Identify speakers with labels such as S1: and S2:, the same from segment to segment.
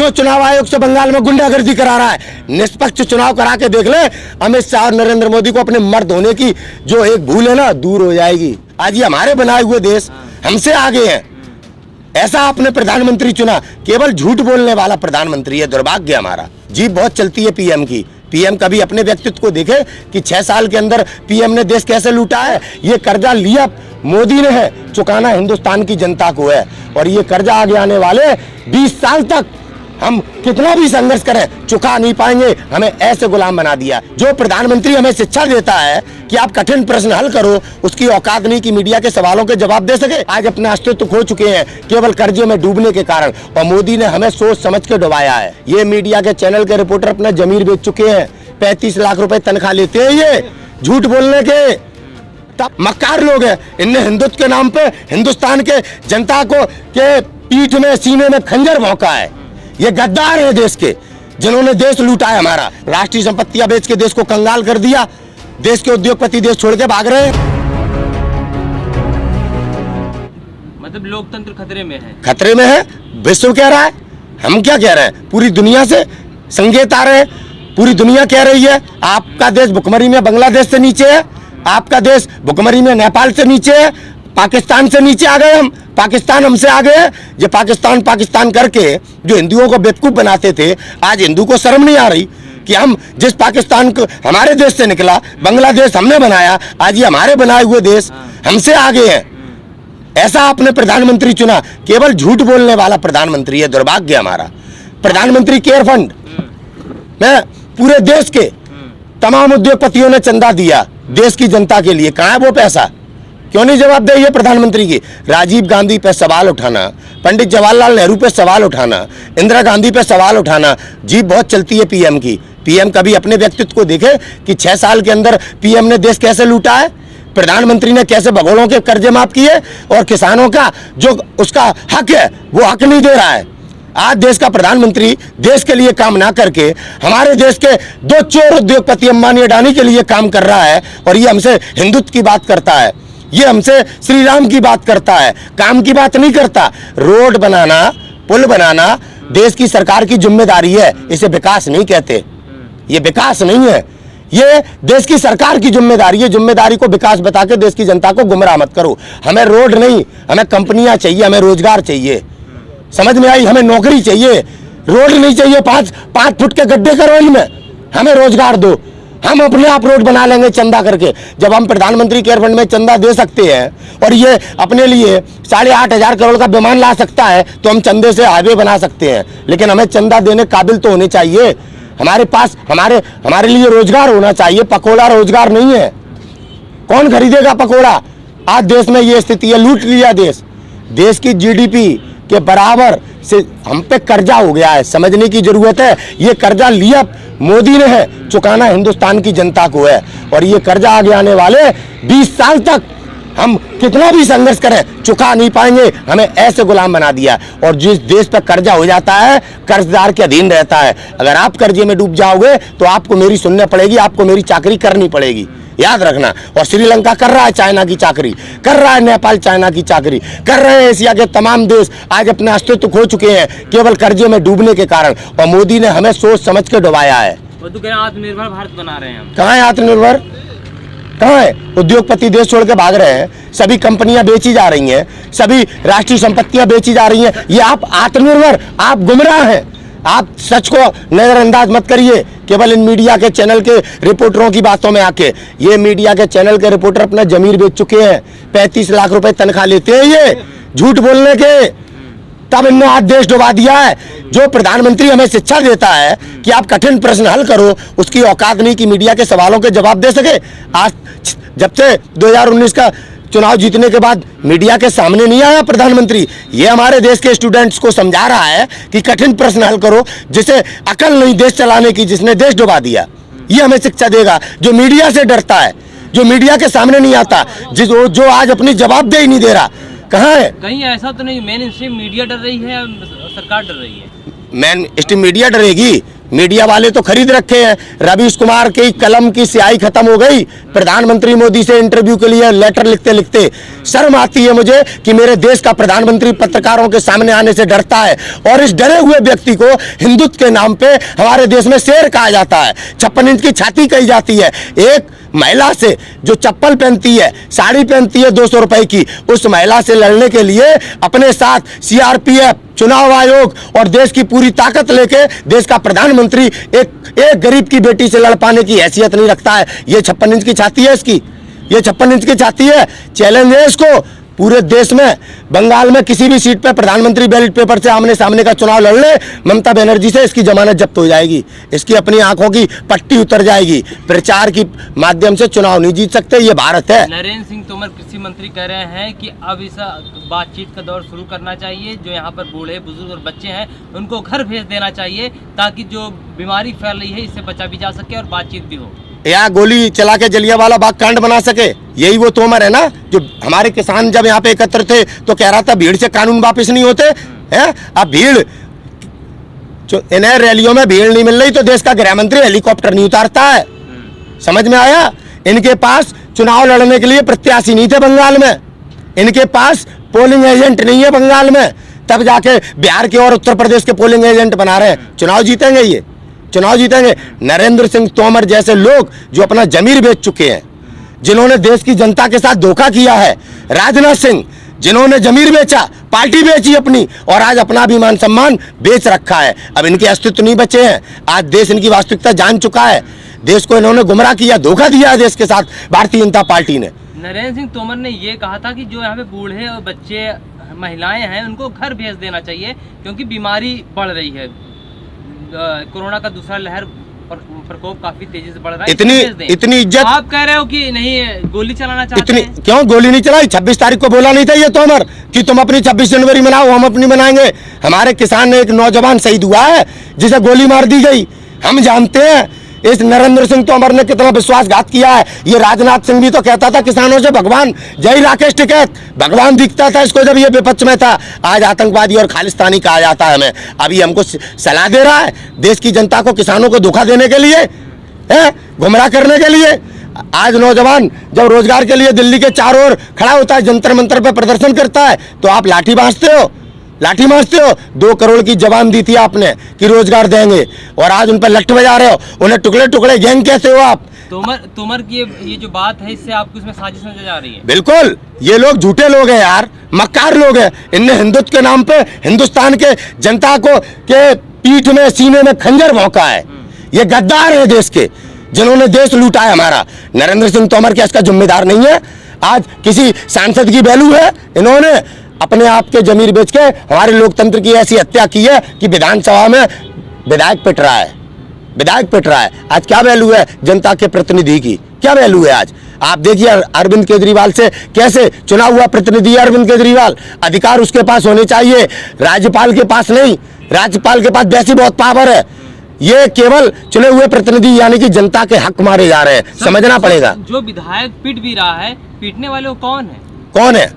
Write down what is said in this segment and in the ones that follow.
S1: क्यों चुनाव आयोग से बंगाल में गुंडागर्दी करा रहा है? निष्पक्ष चुनाव करा के देख ले, अमित शाह और नरेंद्र मोदी को अपने मर्द होने की जो एक भूल है ना, दूर हो जाएगी। आज ये हमारे बनाए हुए देश हमसे आगे हैं। ऐसा आपने प्रधानमंत्री चुना, केवल झूठ बोलने वाला प्रधानमंत्री है। दुर्भाग्य हमारा। जीप बहुत चलती है पीएम की। पीएम कभी अपने व्यक्तित्व को देखे कि 6 साल के अंदर पीएम ने देश कैसे लूटा है। ये कर्जा लिया मोदी ने है, चुकाना हिंदुस्तान की जनता को है। और ये कर्जा आगे आने वाले 20 साल तक हम कितना भी संघर्ष करें चुका नहीं पाएंगे। हमें ऐसे गुलाम बना दिया। जो प्रधानमंत्री हमें शिक्षा देता है कि आप कठिन प्रश्न हल करो, उसकी औकात नहीं कि मीडिया के सवालों के जवाब दे सके। आज अपने अस्तित्व खो चुके हैं केवल कर्जे में डूबने के कारण, और मोदी ने हमें सोच समझ के डुबाया है। ये मीडिया के चैनल के रिपोर्टर अपना जमीर बेच चुके हैं। 35 लाख रुपए तनख्वाह लेते हैं ये झूठ बोलने के। तब मक्कार लोग हैं। इनने हिंदुत्व के नाम पे हिंदुस्तान के जनता को के पीठ में सीने में खंजर भौंका है। ये गद्दार है देश के, जिन्होंने देश लूटा है हमारा। राष्ट्रीय संपत्तियां बेच के देश को कंगाल कर दिया। देश के उद्योगपति देश छोड़ के भाग रहे हैं।
S2: मतलब लोकतंत्र खतरे में है।
S1: खतरे में है, विश्व कह रहा है। हम क्या कह रहे हैं? पूरी दुनिया से संकेत आ रहे हैं। पूरी दुनिया कह रही है आपका देश भुखमरी में बांग्लादेश से नीचे है, आपका देश भुखमरी में नेपाल से नीचे है, पाकिस्तान से नीचे आ गए हम, पाकिस्तान हमसे आ गए। जो पाकिस्तान करके जो हिंदुओं को बेवकूफ बनाते थे, आज हिंदू को शर्म नहीं आ रही कि हम जिस पाकिस्तान को हमारे देश से निकला, बांग्लादेश हमने बनाया, आज ये हमारे बनाए हुए देश हमसे आगे हैं। ऐसा आपने प्रधानमंत्री चुना, केवल झूठ बोलने वाला प्रधानमंत्री है। दुर्भाग्य हमारा। प्रधानमंत्री केयर फंड में पूरे देश के तमाम उद्योगपतियों ने चंदा दिया देश की जनता के लिए। कहाँ है वो पैसा? क्यों नहीं जवाबदेही है प्रधानमंत्री की? राजीव गांधी पे सवाल उठाना, पंडित जवाहरलाल नेहरू पे सवाल उठाना, इंदिरा गांधी पे सवाल उठाना। जीप बहुत चलती है पीएम की। पीएम कभी अपने व्यक्तित्व को देखे कि 6 साल के अंदर पीएम ने देश कैसे लूटा है, प्रधानमंत्री ने कैसे भगोड़ों के कर्जे माफ किए, और किसानों का जो उसका हक है वो हक नहीं दे रहा है। आज देश का प्रधानमंत्री देश के लिए काम ना करके हमारे देश के 2 चोर उद्योगपति अंबानी अडानी के लिए काम कर रहा है। और ये हमसे हिंदुत्व की बात करता है, ये हमसे श्री राम की बात करता है, काम की बात नहीं करता। रोड बनाना, पुल बनाना देश की सरकार की जिम्मेदारी है। इसे विकास नहीं कहते, ये विकास नहीं है, ये देश की सरकार की जिम्मेदारी है। जिम्मेदारी को विकास बता के देश की जनता को गुमराह मत करो। हमें रोड नहीं, हमें कंपनियां चाहिए, हमें रोजगार चाहिए। समझ में आई? हमें नौकरी चाहिए, रोड नहीं चाहिए। 5 फुट के गड्ढे करो इनमें, हमें रोजगार दो। हम अपने आप रोड बना लेंगे चंदा करके। जब हम प्रधानमंत्री केयर फंड में चंदा दे सकते हैं और ये अपने लिए 8,500 करोड़ का विमान ला सकता है, तो हम चंदे से हाईवे बना सकते हैं। लेकिन हमें चंदा देने काबिल तो होने चाहिए। हमारे पास हमारे लिए रोजगार होना चाहिए। पकोड़ा रोजगार नहीं है। कौन खरीदेगा पकोड़ा? आज देश में ये स्थिति है, लूट लिया देश की जीडीपी के बराबर से हम पे कर्जा हो गया है। समझने की जरूरत है। ये कर्जा लिया मोदी ने है, चुकाना हिंदुस्तान की जनता को है। और ये कर्जा आगे आने वाले 20 साल तक हम कितना भी संघर्ष करें चुका नहीं पाएंगे। हमें ऐसे गुलाम बना दिया। और जिस देश पर कर्जा हो जाता है, कर्जदार के अधीन रहता है। अगर आप कर्जे में डूब जाओगे तो आपको मेरी सुननी पड़ेगी, आपको मेरी चाकरी करनी पड़ेगी, याद रखना। और श्रीलंका कर रहा है चाइना की चाकरी, कर रहा है नेपाल चाइना की चाकरी, कर रहे हैं एशिया के तमाम देश। आज अपने अस्तित्व खो चुके हैं केवल कर्जे में डूबने के कारण। और मोदी ने हमें सोच समझ के डुबाया है।
S2: वो तो कह रहे हैं आत्मनिर्भर भारत बना रहे हैं हम।
S1: कहाँ है आत्मनिर्भर? कहाँ है? उद्योगपति देश छोड़ के भाग रहे हैं, सभी कंपनियां बेची जा रही हैं, सभी राष्ट्रीय संपत्तियां बेची जा रही हैं। ये आप आत्मनिर्भर, आप गुमराह हैं। आप सच को नजरअंदाज मत करिए केवल इन मीडिया के चैनल के रिपोर्टरों की बातों में आके। ये मीडिया के चैनल के रिपोर्टर अपना जमीर बेच चुके हैं। 35 लाख रुपए तनख्वाह लेते हैं ये झूठ बोलने के। तब इन्होंने आज देश डुबा दिया है। जो प्रधानमंत्री हमें शिक्षा देता है कि आप कठिन प्रश्न हल करो, उसकी औकात नहीं कि मीडिया के सवालों के जवाब दे सके। आज जब से 2019 का चुनाव जीतने के बाद मीडिया के सामने नहीं आया प्रधानमंत्री। ये हमारे देश के स्टूडेंट्स को समझा रहा है कि कठिन प्रश्न हल करो, जिसे अकल नहीं देश चलाने की, जिसने देश डुबा दिया। ये हमें शिक्षा देगा जो मीडिया से डरता है, जो मीडिया के सामने नहीं आता, जो आज अपनी जवाबदेही नहीं दे रहा। कहाँ है?
S2: कहीं ऐसा तो नहीं मेन स्ट्रीम मीडिया डर रही है, सरकार डर रही है?
S1: मेन स्ट्रीम मीडिया डरेगी? मीडिया वाले तो खरीद रखे हैं। रवीश कुमार की कलम की स्याही खत्म हो गई प्रधानमंत्री मोदी से इंटरव्यू के लिए लेटर लिखते लिखते। शर्म आती है मुझे कि मेरे देश का प्रधानमंत्री पत्रकारों के सामने आने से डरता है, और इस डरे हुए व्यक्ति को हिंदुत्व के नाम पे हमारे देश में शेर कहा जाता है, 56 इंच की छाती कही जाती है। एक महिला से जो चप्पल पहनती है, साड़ी पहनती है 200 रुपए की, उस महिला से लड़ने के लिए अपने साथ सीआरपीएफ, चुनाव आयोग और देश की पूरी ताकत लेके देश का प्रधानमंत्री एक गरीब की बेटी से लड़ पाने की हैसियत नहीं रखता है। ये 56 इंच की छाती है इसकी, ये 56 इंच की छाती है। चैलेंज है इसको पूरे देश में, बंगाल में किसी भी सीट पे प्रधानमंत्री बैलेट पेपर से आमने सामने का चुनाव लड़ ले, ममता बनर्जी से इसकी जमानत जब्त हो जाएगी, इसकी अपनी आंखों की पट्टी उतर जाएगी। प्रचार की माध्यम से चुनाव नहीं जीत सकते, ये भारत है।
S2: नरेंद्र सिंह तोमर कृषि मंत्री कह रहे हैं कि अब इस बातचीत का दौर शुरू करना चाहिए। जो यहाँ पर बूढ़े बुजुर्ग और बच्चे हैं उनको घर भेज देना चाहिए, ताकि जो बीमारी फैल रही है इससे बचा भी जा सके और बातचीत भी हो,
S1: या गोली चला के जलियांवाला बाग कांड बना सके। यही वो तोमर है ना जो हमारे किसान जब यहाँ पे एकत्र थे तो कह रहा था भीड़ से कानून वापस नहीं होते हैं। अब भीड़ इन्हें रैलियों में भीड़ नहीं मिल रही तो देश का गृह मंत्री हेलीकॉप्टर नहीं उतारता है। समझ में आया? इनके पास चुनाव लड़ने के लिए प्रत्याशी नहीं थे बंगाल में, इनके पास पोलिंग एजेंट नहीं है बंगाल में, तब जाके बिहार के और उत्तर प्रदेश के पोलिंग एजेंट बना रहे हैं। चुनाव जीतेंगे, ये चुनाव जीतेंगे। नरेंद्र सिंह तोमर जैसे लोग जो अपना जमीर बेच चुके हैं, जिन्होंने देश की जनता के साथ धोखा किया है, राजनाथ सिंह जिन्होंने जमीर बेचा, पार्टी बेची अपनी, और आज अपना भी मान सम्मान बेच रखा है। अब इनके अस्तित्व नहीं बचे हैं। आज देश इनकी वास्तविकता जान चुका है, देश को इन्होंने गुमराह किया, धोखा दिया है देश के साथ भारतीय जनता पार्टी ने।
S2: नरेंद्र सिंह तोमर ने ये कहा था कि जो यहाँ पे बूढ़े और बच्चे महिलाएं हैं उनको घर भेज देना चाहिए, क्योंकि बीमारी बढ़ रही है, कोरोना का दूसरा लहर प्रकोप काफी तेजी से बढ़ रहा है।
S1: इतनी इज्जत
S2: आप कह रहे हो कि नहीं गोली चलाना चाहते हैं?
S1: क्यों गोली नहीं चलाई? 26 तारीख को बोला नहीं था ये तोमर कि तुम अपनी 26 जनवरी मनाओ, हम अपनी मनाएंगे? हमारे किसान ने एक नौजवान शहीद हुआ है जिसे गोली मार दी गई। हम जानते हैं इस नरेंद्र सिंह तोमर ने कितना विश्वासघात किया है। ये राजनाथ सिंह भी तो कहता था किसानों से भगवान, जय राकेश टिकैत, भगवान दिखता था इसको जब ये विपक्ष में था। आज आतंकवादी और खालिस्तानी कहा जाता है हमें। अभी हमको सलाह दे रहा है देश की जनता को, किसानों को धोखा देने के लिए, गुमराह करने के लिए। आज नौजवान जब रोजगार के लिए दिल्ली के चारों ओर खड़ा होता है, जंतर मंतर पे प्रदर्शन करता है, तो आप लाठी मारते हो, लाठी मारते हो। 2 करोड़ की जबान दी थी आपने कि रोजगार देंगे, और आज उन पर लठ बजा रहे हो, उन्हें टुकड़े टुकड़े गैंग कहते हो आप।
S2: तोमर की ये जो बात है, इससे आपको इसमें साजिश नजर आ रही है?
S1: बिल्कुल, ये लोग झूठे लोग हैं यार, मक्कार लोग हैं। इनने हिंदुत्व के नाम पे हिंदुस्तान के जनता को के पीठ में, सीने में खंजर भौंका है। ये गद्दार है देश के, जिन्होंने देश लूटा है हमारा। नरेंद्र सिंह तोमर क्या इसका जिम्मेदार नहीं है? आज किसी सांसद की वैल्यू है? इन्होंने अपने आप के जमीर बेच के हमारे लोकतंत्र की ऐसी हत्या की है कि विधानसभा में विधायक पिट रहा है, विधायक पिट रहा है। आज क्या वैल्यू है जनता के प्रतिनिधि की? क्या वैल्यू है आज? आप देखिए अरविंद केजरीवाल से कैसे चुनाव हुआ प्रतिनिधि अरविंद केजरीवाल, अधिकार उसके पास होने चाहिए, राज्यपाल के पास नहीं। राज्यपाल के पास वैसी बहुत पावर है, ये केवल चुने हुए प्रतिनिधि यानी कि जनता के हक मारे जा रहे हैं। समझना पड़ेगा।
S2: जो विधायक पीट भी रहा है, पीटने वाले कौन है?
S1: कौन है?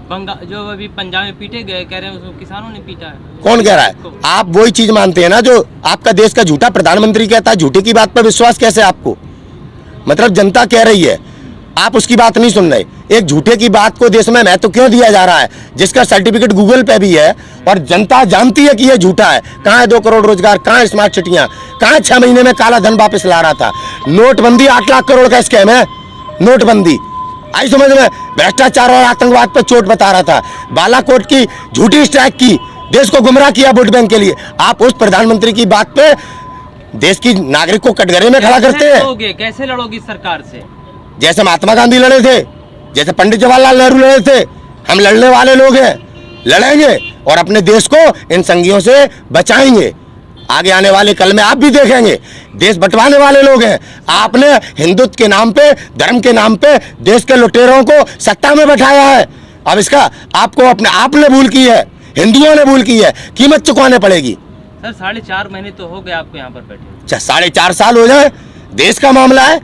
S2: जो अभी पंजाब में पीटे गए, कह रहे हैं उसको किसानों ने पीटा है।
S1: कौन कह रहा है? आप वही चीज मानते हैं ना जो आपका देश का झूठा प्रधानमंत्री कहता है। झूठे की बात पर विश्वास कैसे आपको? मतलब जनता कह रही है, आप उसकी बात नहीं सुन रहे। एक झूठे की बात को देश में महत्व क्यों दिया जा रहा है, जिसका सर्टिफिकेट गूगल पे भी है और जनता जानती है कि ये झूठा है। कहाँ है 2 करोड़ रोजगार? कहाँ है स्मार्ट सिटियां? कहाँ 6 महीने में काला धन वापस ला रहा था? नोटबंदी 8 लाख करोड़ का स्कैम है। नोटबंदी आई समझ में? भ्रष्टाचार और आतंकवाद पर चोट बता रहा था। बालाकोट की झूठी स्ट्राइक की, देश को गुमराह किया वोट बैंक के लिए। आप उस प्रधानमंत्री की बात पे देश की नागरिक को कटघरे में खड़ा करते हैं।
S2: कैसे लड़ोगी सरकार से?
S1: जैसे महात्मा गांधी लड़े थे, जैसे पंडित जवाहरलाल नेहरू लड़े थे। हम लड़ने वाले लोग हैं, लड़ेंगे और अपने देश को इन संगियों से बचाएंगे। आगे आने वाले कल में आप भी देखेंगे, देश बंटवाने वाले लोग हैं। आपने हिंदुत्व के नाम पे, धर्म के नाम पे देश के लुटेरों को सत्ता में बैठाया है। अब इसका आपको अपने आपने भूल की है, हिंदुओं ने भूल की है, कीमत चुकाने पड़ेगी।
S2: सर 4.5 महीने तो हो गए आपको यहाँ पर बैठे।
S1: 4.5 साल हो जाए, देश का मामला है।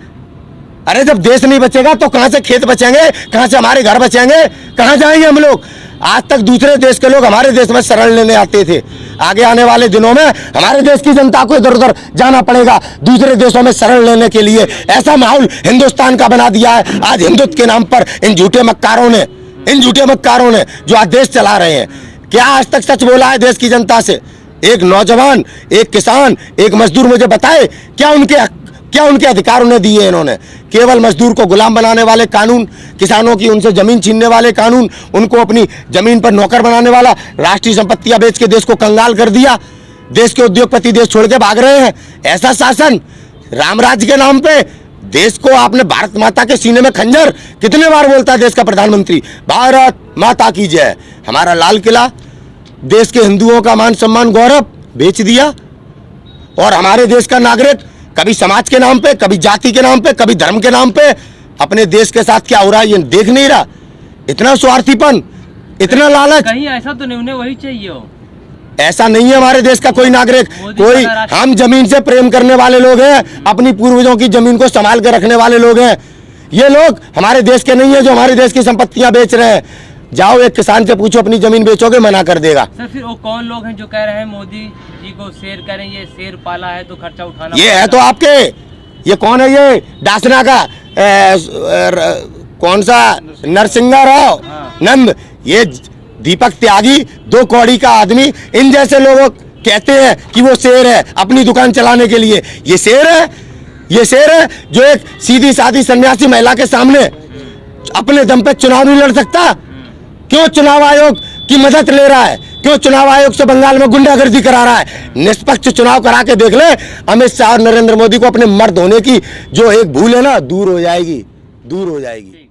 S1: अरे जब देश नहीं बचेगा तो कहां से खेत बचेंगे, कहां से हमारे घर बचेंगे, कहां जाएंगे हम लोग? आज तक दूसरे देश के लोग हमारे देश में शरण लेने आते थे। आगे आने वाले दिनों में हमारे देश की जनता को इधर उधर जाना पड़ेगा दूसरे देशों में शरण लेने के लिए। ऐसा माहौल हिंदुस्तान का बना दिया है आज हिंदुत्व के नाम पर इन झूठे मक्कारों ने जो आज देश चला रहे हैं। क्या आज तक सच बोला है देश की जनता से? एक नौजवान, एक किसान, एक मजदूर मुझे बताए क्या उनके अधिकार उन्हें दिए इन्होंने? केवल मजदूर को गुलाम बनाने वाले कानून, किसानों की उनसे जमीन छीनने वाले कानून, उनको अपनी जमीन पर नौकर बनाने वाला, राष्ट्रीय संपत्तियां बेच के देश को कंगाल कर दिया, देश के उद्योगपति देश छोड़ के भाग रहे हैं। ऐसा शासन, राम राज्य के नाम पे देश को आपने भारत माता के सीने में खंजर, कितने बार बोलता है देश का प्रधानमंत्री भारत माता की जय। हमारा लाल किला, देश के हिंदुओं का मान सम्मान गौरव बेच दिया। और हमारे देश का नागरिक कभी समाज के नाम पे, कभी जाति के नाम पे, कभी धर्म के नाम पे अपने देश के साथ क्या हो रहा है ये देख नहीं रहा। इतना स्वार्थीपन, इतना लालच।
S2: कहीं ऐसा तो नहीं उन्हें वही चाहिए हो?
S1: ऐसा नहीं है हमारे देश का कोई नागरिक। कोई, हम जमीन से प्रेम करने वाले लोग हैं, अपनी पूर्वजों की जमीन को संभाल कर रखने वाले लोग हैं। ये लोग हमारे देश के नहीं है जो हमारे देश की संपत्तियां बेच रहे हैं। जाओ एक किसान से पूछो अपनी जमीन बेचोगे, मना कर देगा।
S2: सर फिर वो कौन लोग हैं जो कह रहे हैं मोदी जी को शेर करें, ये शेर पाला है तो खर्चा उठाना
S1: ये है तो आपके, ये कौन है ये डासना का कौन सा नरसिंगा राव नंद, ये दीपक त्यागी, 2 कौड़ी का आदमी, इन जैसे लोग कहते हैं कि वो शेर है अपनी दुकान चलाने के लिए। ये शेर है, ये शेर है जो एक सीधी सादी सन्यासी महिला के सामने अपने दम पे चुनाव नहीं लड़ सकता। क्यों चुनाव आयोग की मदद ले रहा है? क्यों चुनाव आयोग से बंगाल में गुंडागर्दी करा रहा है? निष्पक्ष चुनाव करा के देख ले, अमित शाह और नरेंद्र मोदी को अपने मर्द होने की जो एक भूल है ना, दूर हो जाएगी।